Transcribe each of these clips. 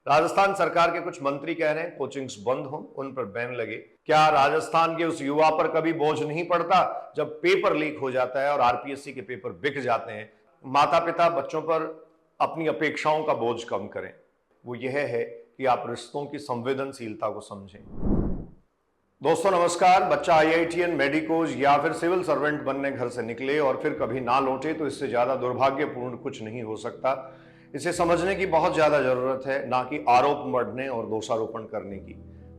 राजस्थान सरकार के कुछ मंत्री कह रहे हैं कोचिंग्स बंद हो, उन पर बैन लगे। क्या राजस्थान के उस युवा पर कभी बोझ नहीं पड़ता जब पेपर लीक हो जाता है और आरपीएससी के पेपर बिक जाते हैं? माता पिता बच्चों पर अपनी अपेक्षाओं का बोझ कम करें। वो यह है कि आप रिश्तों की संवेदनशीलता को समझें। दोस्तों नमस्कार। बच्चा आईआईटीएन, मेडिकोज या फिर सिविल सर्वेंट बनने घर से निकले और फिर कभी ना लौटे तो इससे ज्यादा दुर्भाग्यपूर्ण कुछ नहीं हो सकता। इसे समझने की बहुत ज्यादा जरूरत है, ना कि आरोप मढ़ने और दोषारोपण करने की।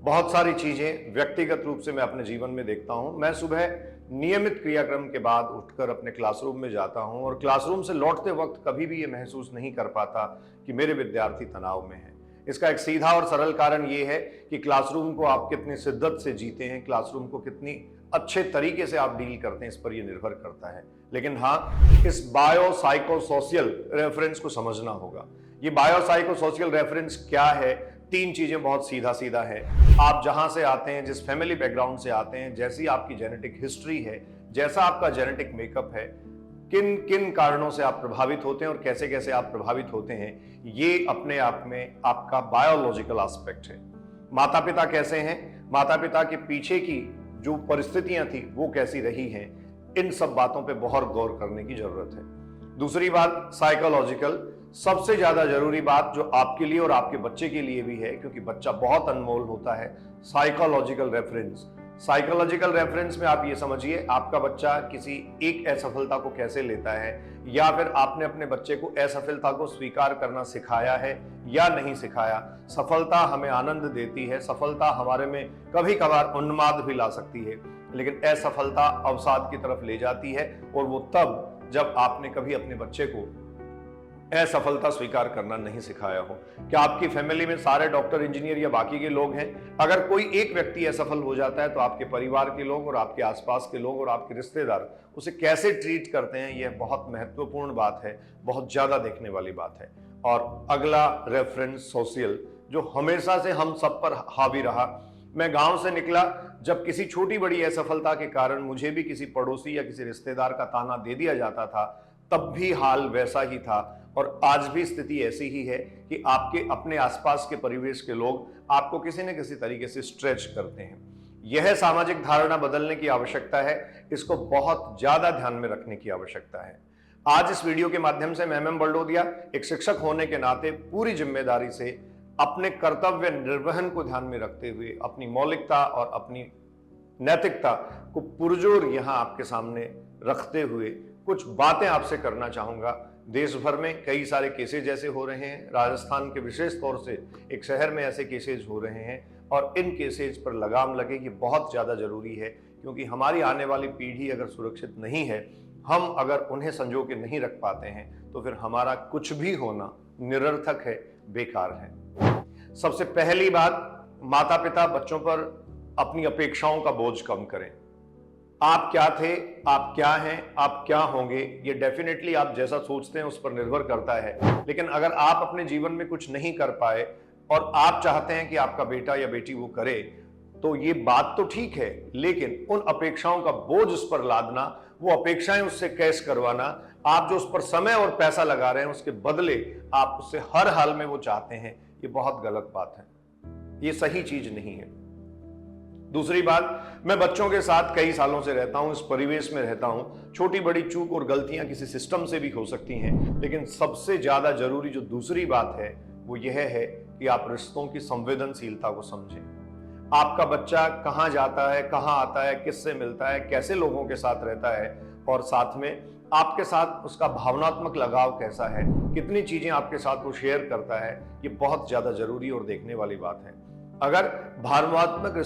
बहुत सारी चीजें व्यक्तिगत रूप से मैं अपने जीवन में देखता हूं। मैं सुबह नियमित क्रियाक्रम के बाद उठकर अपने क्लासरूम में जाता हूं और क्लासरूम से लौटते वक्त कभी भी ये महसूस नहीं कर पाता कि मेरे विद्यार्थी तनाव में हैं। इसका एक सीधा और सरल कारण ये है कि क्लासरूम को आप कितनी शिद्दत से जीते हैं, क्लासरूम को कितनी अच्छे तरीके से आप डील करते हैं, इस पर यह निर्भर करता है। लेकिन हाँ, इस बायो साइको सोशल रेफरेंस को समझना होगा। ये बायो साइको सोशल रेफरेंस क्या है? तीन चीजें बहुत सीधा सीधा है। आप जहां से आते हैं, जिस फैमिली बैकग्राउंड से आते हैं, जैसी आपकी जेनेटिक हिस्ट्री है, जैसा आपका जेनेटिक मेकअप है, किन किन कारणों से आप प्रभावित होते हैं और कैसे कैसे आप प्रभावित होते हैं, ये अपने आप में आपका बायोलॉजिकल एस्पेक्ट है। माता पिता कैसे हैं, माता पिता के पीछे की जो परिस्थितियां थी वो कैसी रही हैं, इन सब बातों पे बहुत गौर करने की जरूरत है। दूसरी बात साइकोलॉजिकल, सबसे ज्यादा जरूरी बात जो आपके लिए और आपके बच्चे के लिए भी है, क्योंकि बच्चा बहुत अनमोल होता है। साइकोलॉजिकल रेफरेंस, साइकोलॉजिकल रेफरेंस में आप ये समझिए आपका बच्चा किसी एक असफलता को कैसे लेता है, या फिर आपने अपने बच्चे को असफलता को स्वीकार करना सिखाया है या नहीं सिखाया। सफलता हमें आनंद देती है, सफलता हमारे में कभी कभार उन्माद भी ला सकती है, लेकिन असफलता अवसाद की तरफ ले जाती है। और वो तब जब आपने कभी अपने बच्चे को असफलता स्वीकार करना नहीं सिखाया हो। क्या आपकी फैमिली में सारे डॉक्टर, इंजीनियर या बाकी के लोग हैं? अगर कोई एक व्यक्ति असफल हो जाता है तो आपके परिवार के लोग और आपके आसपास के लोग और आपके रिश्तेदार उसे कैसे ट्रीट करते हैं, यह बहुत महत्वपूर्ण बात है, बहुत ज्यादा देखने वाली बात है। और अगला रेफरेंस सोशल, जो हमेशा से हम सब पर हावी रहा। मैं गांव से निकला जब किसी छोटी बड़ी असफलता के कारण मुझे भी किसी पड़ोसी या किसी रिश्तेदार का ताना दे दिया जाता था, तब भी हाल वैसा ही था और आज भी स्थिति ऐसी ही है कि आपके अपने आसपास के परिवेश के लोग आपको किसी न किसी तरीके से स्ट्रेच करते हैं। यह सामाजिक धारणा बदलने की आवश्यकता है, इसको बहुत ज्यादा ध्यान में रखने की आवश्यकता है। आज इस वीडियो के माध्यम से मैं एम.एम. बड़ोदिया एक शिक्षक होने के नाते पूरी जिम्मेदारी से अपने कर्तव्य निर्वहन को ध्यान में रखते हुए अपनी मौलिकता और अपनी नैतिकता को पुरजोर यहां आपके सामने रखते हुए कुछ बातें आपसे करना चाहूंगा। देश भर में कई सारे केसेज ऐसे हो रहे हैं, राजस्थान के विशेष तौर से एक शहर में ऐसे केसेज हो रहे हैं और इन केसेज पर लगाम लगे ये बहुत ज्यादा जरूरी है, क्योंकि हमारी आने वाली पीढ़ी अगर सुरक्षित नहीं है, हम अगर उन्हें संजो के नहीं रख पाते हैं तो फिर हमारा कुछ भी होना निरर्थक है, बेकार है। सबसे पहली बात, माता पिता बच्चों पर अपनी अपेक्षाओं का बोझ कम करें। आप क्या थे, आप क्या हैं, आप क्या होंगे, ये डेफिनेटली आप जैसा सोचते हैं उस पर निर्भर करता है। लेकिन अगर आप अपने जीवन में कुछ नहीं कर पाए और आप चाहते हैं कि आपका बेटा या बेटी वो करे, तो ये बात तो ठीक है, लेकिन उन अपेक्षाओं का बोझ उस पर लादना, वो अपेक्षाएं उससे कैश करवाना, आप जो उस पर समय और पैसा लगा रहे हैं उसके बदले आप उससे हर हाल में वो चाहते हैं, ये बहुत गलत बात है, ये सही चीज नहीं है। दूसरी बात, मैं बच्चों के साथ कई सालों से रहता हूं, इस परिवेश में रहता हूं। छोटी बड़ी चूक और गलतियां किसी सिस्टम से भी हो सकती हैं, लेकिन सबसे ज्यादा जरूरी जो दूसरी बात है वो यह है कि आप रिश्तों की संवेदनशीलता को समझें। आपका बच्चा कहां जाता है, कहां आता है, किससे मिलता है, कैसे लोगों के साथ रहता है और साथ में आपके साथ उसका भावनात्मक लगाव कैसा है, कितनी चीजें आपके साथ वो शेयर करता है, ये बहुत ज्यादा जरूरी और देखने वाली बात है। अगर भावनात्मक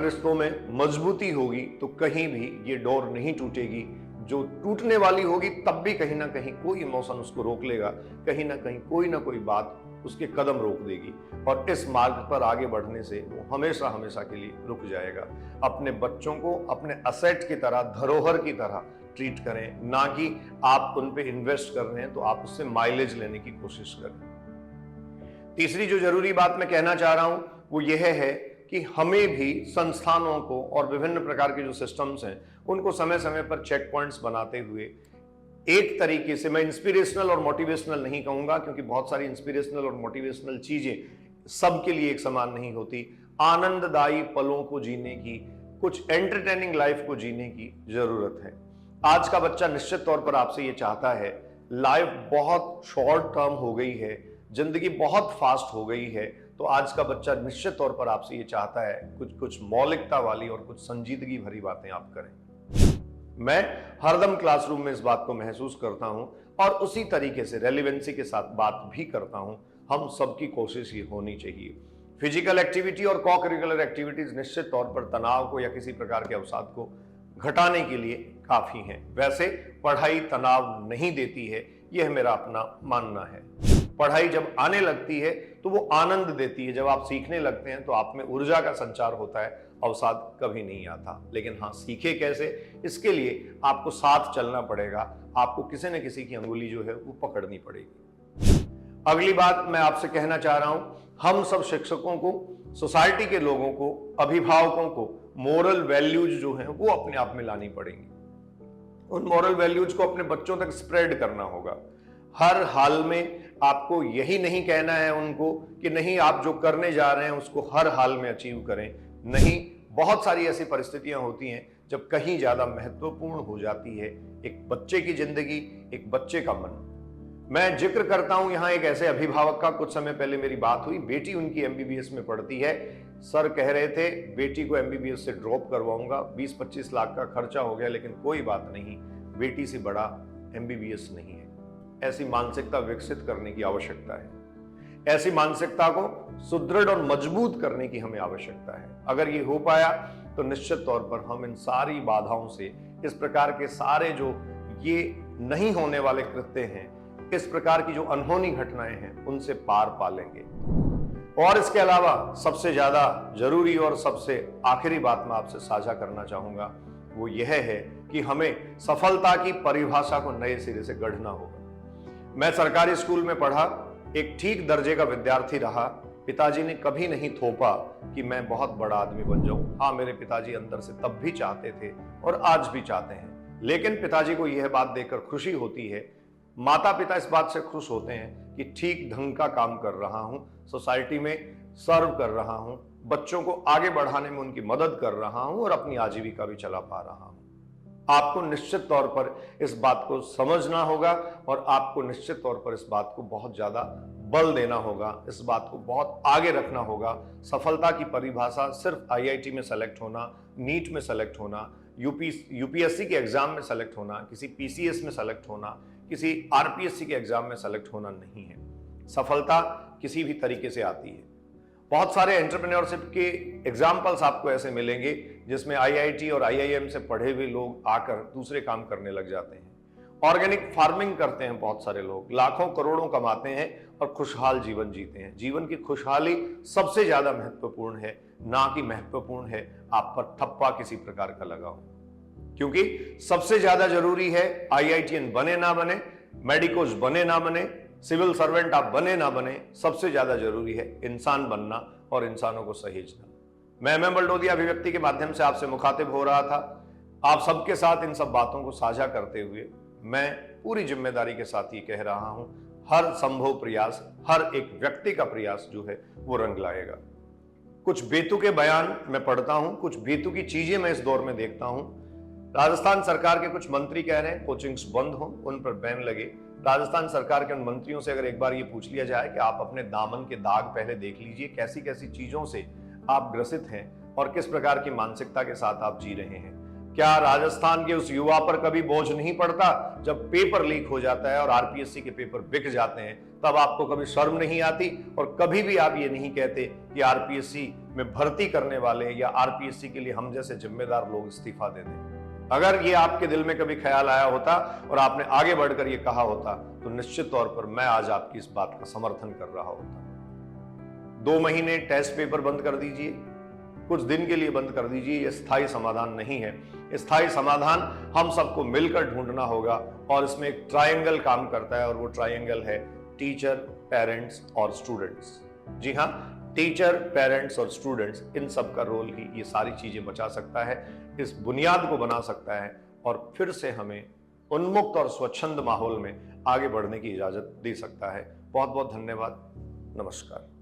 रिश्तों में मजबूती होगी तो कहीं भी ये डोर नहीं टूटेगी। जो टूटने वाली होगी तब भी कहीं ना कहीं कोई इमोशन उसको रोक लेगा, कहीं ना कहीं कोई ना कोई बात उसके कदम रोक देगी और इस मार्ग पर आगे बढ़ने से वो हमेशा हमेशा के लिए रुक जाएगा। अपने बच्चों को अपने असेट की तरह, धरोहर की तरह ट्रीट करें, ना कि आप उन पे इन्वेस्ट कर रहे हैं तो आप उससे माइलेज लेने की कोशिश करें। तीसरी जो जरूरी बात मैं कहना चाह रहा हूं वो यह है कि हमें भी संस्थानों को और विभिन्न प्रकार के जो सिस्टम्स हैं उनको समय समय पर चेक पॉइंट्स बनाते हुए एक तरीके से मैं इंस्पिरेशनल और मोटिवेशनल नहीं कहूंगा, क्योंकि बहुत सारी इंस्पिरेशनल और मोटिवेशनल चीजें सबके लिए एक समान नहीं होती। आनंददायी पलों को जीने की, कुछ एंटरटेनिंग लाइफ को जीने की जरूरत है। आज का बच्चा निश्चित तौर पर आपसे ये चाहता है, लाइफ बहुत शॉर्ट टर्म हो गई है, जिंदगी बहुत फास्ट हो गई है, तो आज का बच्चा निश्चित तौर पर आपसे ये चाहता है कुछ कुछ मौलिकता वाली और कुछ संजीदगी भरी बातें आप करें। मैं हरदम क्लासरूम में इस बात को महसूस करता हूं और उसी तरीके से रेलिवेंसी के साथ बात भी करता हूं। हम सबकी कोशिश ये होनी चाहिए। फिजिकल एक्टिविटी और को करिकुलर एक्टिविटीज निश्चित तौर पर तनाव को या किसी प्रकार के अवसाद को घटाने के लिए काफी हैं। वैसे पढ़ाई तनाव नहीं देती है, यह मेरा अपना मानना है। पढ़ाई जब आने लगती है तो वो आनंद देती है। जब आप सीखने लगते हैं तो आप में ऊर्जा का संचार होता है, अवसाद कभी नहीं आता। लेकिन हाँ, सीखे कैसे, इसके लिए आपको साथ चलना पड़ेगा। आपको किसी न किसी की अंगुली जो है वो पकड़नी पड़ेगी। अगली बात मैं आपसे कहना चाह रहा हूं, हम सब शिक्षकों को, सोसाइटी के लोगों को, अभिभावकों को मोरल वैल्यूज जो हैं वो अपने आप में लानी पड़ेंगी। उन मोरल वैल्यूज को अपने बच्चों तक स्प्रेड करना होगा। हर हाल में आपको यही नहीं कहना है उनको कि नहीं, आप जो करने जा रहे हैं उसको हर हाल में अचीव करें। नहीं, बहुत सारी ऐसी परिस्थितियां होती हैं जब कहीं ज्यादा महत्वपूर्ण हो जाती है एक बच्चे की जिंदगी, एक बच्चे का मन। मैं जिक्र करता हूं यहां एक ऐसे अभिभावक का। कुछ समय पहले मेरी बात हुई, बेटी उनकी एमबीबीएस में पढ़ती है। सर कह रहे थे बेटी को एमबीबीएस से ड्रॉप करवाऊंगा, 20-25 लाख का खर्चा हो गया, लेकिन कोई बात नहीं, बेटी से बड़ा एमबीबीएस नहीं है। ऐसी मानसिकता विकसित करने की आवश्यकता है। ऐसी मानसिकता को सुदृढ़ और मजबूत करने की हमें आवश्यकता है। अगर ये हो पाया तो निश्चित तौर पर हम इन सारी बाधाओं से, इस प्रकार के सारे जो ये नहीं होने वाले कृत्य हैं, इस प्रकार की जो अनहोनी घटनाएं हैं, उनसे पार पा लेंगे। और इसके अलावा सबसे ज्यादा जरूरी और सबसे आखिरी बात मैं आपसे साझा करना चाहूंगा, वो यह है कि हमें सफलता की परिभाषा को नए सिरे से गढ़ना होगा। मैं सरकारी स्कूल में पढ़ा, एक ठीक दर्जे का विद्यार्थी रहा। पिताजी ने कभी नहीं थोपा कि मैं बहुत बड़ा आदमी बन जाऊं। हाँ, मेरे पिताजी अंदर से तब भी चाहते थे और आज भी चाहते हैं, लेकिन पिताजी को यह बात देखकर खुशी होती है, माता पिता इस बात से खुश होते हैं कि ठीक ढंग का काम कर रहा हूं, सोसाइटी में सर्व कर रहा हूं, बच्चों को आगे बढ़ाने में उनकी मदद कर रहा हूं और अपनी आजीविका भी चला पा रहा हूं। आपको निश्चित तौर पर इस बात को समझना होगा और आपको निश्चित तौर पर इस बात को बहुत ज्यादा बल देना होगा, इस बात को बहुत आगे रखना होगा। सफलता की परिभाषा सिर्फ आईआईटी में सेलेक्ट होना, नीट में सेलेक्ट होना, यूपीएससी के एग्जाम में सेलेक्ट होना, किसी पीसीएस में सेलेक्ट होना, किसी आरपीएससी के एग्जाम में सेलेक्ट होना नहीं है। सफलता किसी भी तरीके से आती है। बहुत सारे एंटरप्रेन्योरशिप के एग्जाम्पल्स आपको ऐसे मिलेंगे जिसमें आईआईटी और आईआईएम से पढ़े हुए लोग आकर दूसरे काम करने लग जाते हैं। ऑर्गेनिक फार्मिंग करते हैं बहुत सारे लोग, लाखों करोड़ों कमाते हैं और खुशहाल जीवन जीते हैं। जीवन की खुशहाली सबसे ज्यादा महत्वपूर्ण है, ना कि महत्वपूर्ण है आप पर ठप्पा किसी प्रकार का लगाओ। क्योंकि सबसे ज्यादा जरूरी है आईआईटीएन बने ना बने, मेडिकोज बने ना बने, सिविल सर्वेंट आप बने ना बने, सबसे ज्यादा जरूरी है इंसान बनना और इंसानों को सहेजना। मैं एमएम बलडोदिया अभिव्यक्ति के माध्यम से आपसे मुखातिब हो रहा था। आप सबके साथ इन सब बातों को साझा करते हुए मैं पूरी जिम्मेदारी के साथ ये कह रहा हूं, हर संभव प्रयास, हर एक व्यक्ति का प्रयास जो है वो रंग लाएगा। कुछ बेतुके बयान मैं पढ़ता हूं, कुछ बेतुकी चीजें मैं इस दौर में देखता हूं। राजस्थान सरकार के कुछ मंत्री कह रहे हैं कोचिंग्स बंद हो, उन पर बैन लगे। राजस्थान सरकार के उन मंत्रियों से अगर एक बार ये पूछ लिया जाए कि आप अपने दामन के दाग पहले देख लीजिए, कैसी कैसी चीजों से आप ग्रसित हैं और किस प्रकार की मानसिकता के साथ आप जी रहे हैं। क्या राजस्थान के उस युवा पर कभी बोझ नहीं पड़ता जब पेपर लीक हो जाता है और आरपीएससी के पेपर बिक जाते हैं? तब आपको कभी शर्म नहीं आती और कभी भी आप ये नहीं कहते कि आरपीएससी में भर्ती करने वाले या आरपीएससी के लिए हम जैसे जिम्मेदार लोग इस्तीफा दे दें। अगर ये आपके दिल में कभी ख्याल आया होता और आपने आगे बढ़कर ये कहा होता तो निश्चित तौर पर मैं आज आपकी इस बात का समर्थन कर रहा होता। 2 महीने टेस्ट पेपर बंद कर दीजिए, कुछ दिन के लिए बंद कर दीजिए, ये स्थायी समाधान नहीं है। स्थायी समाधान हम सबको मिलकर ढूंढना होगा और इसमें एक ट्रायंगल काम करता है और वो ट्रायंगल है टीचर, पेरेंट्स और स्टूडेंट्स। जी हाँ, टीचर, पेरेंट्स और स्टूडेंट्स, इन सब का रोल ही ये सारी चीजें बचा सकता है, इस बुनियाद को बना सकता है और फिर से हमें उन्मुक्त और स्वच्छंद माहौल में आगे बढ़ने की इजाजत दे सकता है। बहुत बहुत धन्यवाद। नमस्कार।